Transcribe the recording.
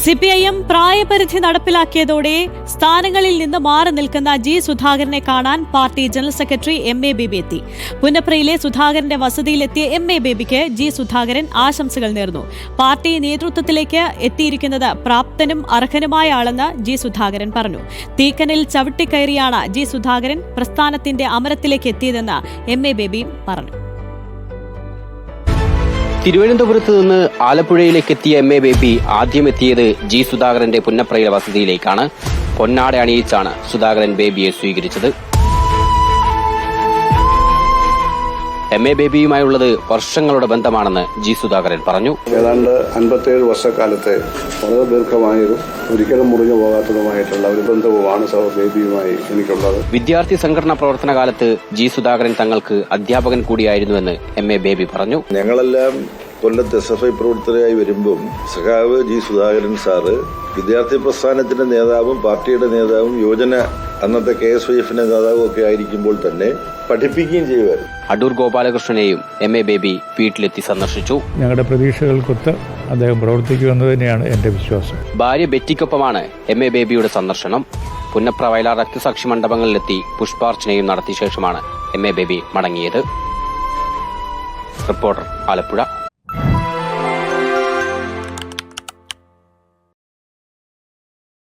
CPIM പ്രായപരിധി നടപ്പിലാക്കിയതോടെ സ്ഥാനങ്ങളിൽ നിന്ന് മാറി നിൽക്കുന്ന ജി സുധാകരനെ കാണാൻ party general secretary MA baby എത്തി. പുന്നപ്രയിലെ സുധാകരന്റെ വസതിയിലെത്തിയ MA ബേബിക്ക് ജി സുധാകരൻ ആശംസകൾ നേർന്നു. പാർട്ടി നേതൃത്വത്തിലേക്ക് എത്തിയിരിക്കുന്നത് പ്രാപ്തനും അർഹനുമായ ആളെന്ന് ജി സുധാകരൻ പറഞ്ഞു. തീക്കനിൽ ചവിട്ടിക്കയറിയാണ് ജി സുധാകരൻ പ്രസ്ഥാനത്തിന്റെ അമരത്തിലേക്ക് എത്തിയതെന്ന് MA ബേബി പറഞ്ഞു. തിരുവനന്തപുരത്ത് നിന്ന് ആലപ്പുഴയിലേക്ക് എത്തിയ MA ബേബി ആദ്യം എത്തിയത് ജി സുധാകരന്റെ പുന്നപ്രയിലെ വസതിയിലേക്കാണ്. പൊന്നാട അണിയിച്ചാണ് സുധാകരൻ ബേബിയെ സ്വീകരിച്ചത്. MA ബേബിയുമായുള്ളത് വർഷങ്ങളുടെ ബന്ധമാണെന്ന് ജി സുധാകരൻ പറഞ്ഞു. ഏതാണ്ട് 57 വർഷക്കാലത്തെ വളരെ ദീർഘമായതും ഒരിക്കലും മുറിഞ്ഞു പോകാത്തതുമായിട്ടുള്ള ഒരു ബന്ധവുമാണ് ബേബിയുമായി എനിക്കുള്ളത്. വിദ്യാർത്ഥി സംഘടനാ പ്രവർത്തന കാലത്ത് ജി സുധാകരൻ തങ്ങൾക്ക് അധ്യാപകൻ കൂടിയായിരുന്നുവെന്ന് MA ബേബി പറഞ്ഞു. ഞങ്ങളെല്ലാം കൊല്ലത്ത് SFI പ്രവർത്തകരായി വരുമ്പം സഖാവ് ജി സുധാകരൻ സാറ് വിദ്യാർത്ഥി പ്രസ്ഥാനത്തിന്റെ നേതാവും പാർട്ടിയുടെ നേതാവും യുവജന അന്നത്തെ KSYFന്റെ നേതാവും ഒക്കെ ആയിരിക്കുമ്പോൾ തന്നെ പഠിപ്പിക്കുകയും ചെയ്യുമായിരുന്നു. അടൂർ ഗോപാലകൃഷ്ണനെയും MA ബേബി വീട്ടിലെത്തി സന്ദർശിച്ചു. ഞങ്ങളുടെ പ്രതീക്ഷകൾക്കൊത്ത് അദ്ദേഹം പ്രവർത്തിക്കുമെന്ന് തന്നെയാണ് എന്റെ വിശ്വാസം. ഭാര്യ ബെറ്റിക്കൊപ്പമാണ് MA ബേബിയുടെ സന്ദർശനം. പുന്നപ്ര വയലാർ രക്തസാക്ഷി മണ്ഡപങ്ങളിലെത്തി പുഷ്പാർച്ചനയും നടത്തിയ ശേഷമാണ് MA ബേബി മടങ്ങിയത്. റിപ്പോർട്ടർ, ആലപ്പുഴ.